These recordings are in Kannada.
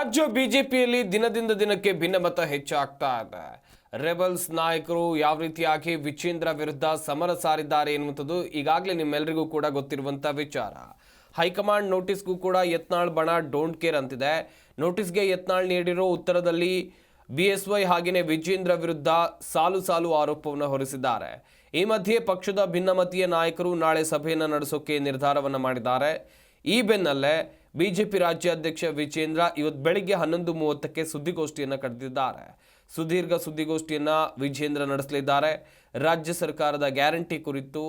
ರಾಜ್ಯ ಬಿಜೆಪಿಯಲ್ಲಿ ದಿನದಿಂದ ದಿನಕ್ಕೆ ಭಿನ್ನಮತ ಹೆಚ್ಚಾಗ್ತಾ ಇದೆ. ರೆಬಲ್ಸ್ ನಾಯಕರು ಯಾವ ರೀತಿಯಾಗಿ ವಿಚೇಂದ್ರ ವಿರುದ್ಧ ಸಮರ ಸಾರಿದ್ದಾರೆ ಎನ್ನುವಂಥದ್ದು ಈಗಾಗಲೇ ನಿಮ್ಮೆಲ್ಲರಿಗೂ ಕೂಡ ಗೊತ್ತಿರುವಂತ ವಿಚಾರ. ಹೈಕಮಾಂಡ್ ನೋಟಿಸ್ಗೂ ಕೂಡ ಯತ್ನಾಳ್ ಬಣ ಡೋಂಟ್ ಕೇರ್ ಅಂತಿದೆ. ನೋಟಿಸ್ಗೆ ಯತ್ನಾಳ್ ನೀಡಿರೋ ಉತ್ತರದಲ್ಲಿ ಬಿಎಸ್ವೈ ಹಾಗೆಯೇ ವಿಜೇಂದ್ರ ವಿರುದ್ಧ ಸಾಲು ಸಾಲು ಆರೋಪವನ್ನು ಹೊರಿಸಿದ್ದಾರೆ. ಈ ಮಧ್ಯೆ ಪಕ್ಷದ ಭಿನ್ನಮತೀಯ ನಾಯಕರು ನಾಳೆ ಸಭೆಯನ್ನು ನಡೆಸೋಕೆ ನಿರ್ಧಾರವನ್ನು ಮಾಡಿದ್ದಾರೆ. ಈ ಬೆನ್ನಲ್ಲೇ ಬಿಜೆಪಿ ರಾಜ್ಯಾಧ್ಯಕ್ಷ ವಿಜೇಂದ್ರ ಇವತ್ತು ಬೆಳಿಗ್ಗೆ 11:30ಕ್ಕೆ ಸುದ್ದಿಗೋಷ್ಠಿಯನ್ನು ಕರೆದಿದ್ದಾರೆ. ಸುದೀರ್ಘ ಸುದ್ದಿಗೋಷ್ಠಿಯನ್ನು ವಿಜೇಂದ್ರ ನಡೆಸಲಿದ್ದಾರೆ. ರಾಜ್ಯ ಸರ್ಕಾರದ ಗ್ಯಾರಂಟಿ ಕುರಿತು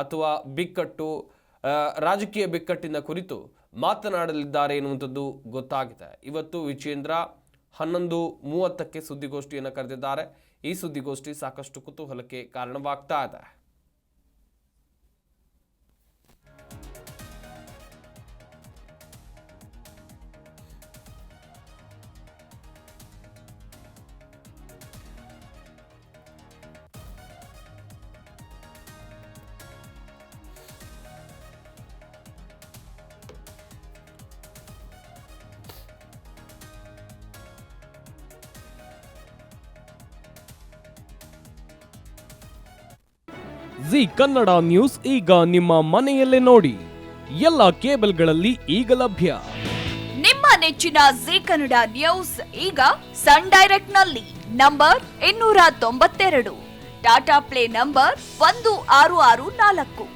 ಅಥವಾ ಬಿಕ್ಕಟ್ಟು, ರಾಜಕೀಯ ಬಿಕ್ಕಟ್ಟಿನ ಕುರಿತು ಮಾತನಾಡಲಿದ್ದಾರೆ ಎನ್ನುವಂಥದ್ದು ಗೊತ್ತಾಗಿದೆ. ಇವತ್ತು ವಿಜೇಂದ್ರ 11:30ಕ್ಕೆ ಸುದ್ದಿಗೋಷ್ಠಿಯನ್ನು ಕರೆದಿದ್ದಾರೆ. ಈ ಸುದ್ದಿಗೋಷ್ಠಿ ಸಾಕಷ್ಟು ಕುತೂಹಲಕ್ಕೆ ಕಾರಣವಾಗ್ತಾ ಇದೆ. ಜಿ ಕನ್ನಡ ನ್ಯೂಸ್ ಈಗ ನಿಮ್ಮ ಮನೆಯಲ್ಲೇ ನೋಡಿ. ಎಲ್ಲ ಕೇಬಲ್ಗಳಲ್ಲಿ ಈಗ ಲಭ್ಯ. ನಿಮ್ಮ ನೆಚ್ಚಿನ ಜಿ ಕನ್ನಡ ನ್ಯೂಸ್ ಈಗ ಸನ್ ಡೈರೆಕ್ಟ್ ನಲ್ಲಿ number 292, Tata play number 1664,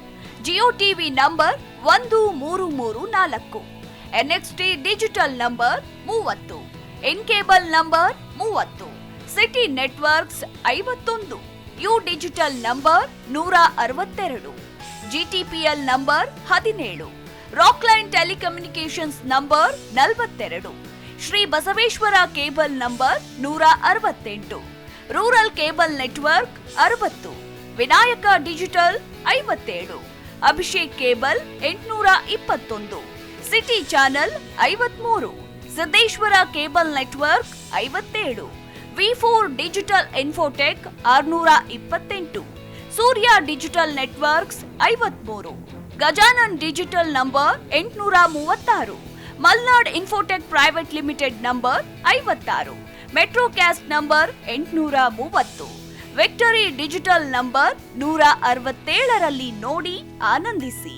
Jio TV number 1334, NXT digital number 30, in cable number 30, city networks 51, U digital number 162, GTPL number 17, Rockline telecommunications number 42, Shri Basaveshwara cable number 168, rural cable network 60, Vinayaka digital 57, Abhishek cable 821, city channel 53, Siddeshwara cable network 57, V4 digital Infotech 628, Surya digital networks 53, Gajanan digital number 836, Malnad Infotech Private Limited number 56, Metrocast number 830, Victory Digital number 167ರಲ್ಲಿ ನೋಡಿ ಆನಂದಿಸಿ.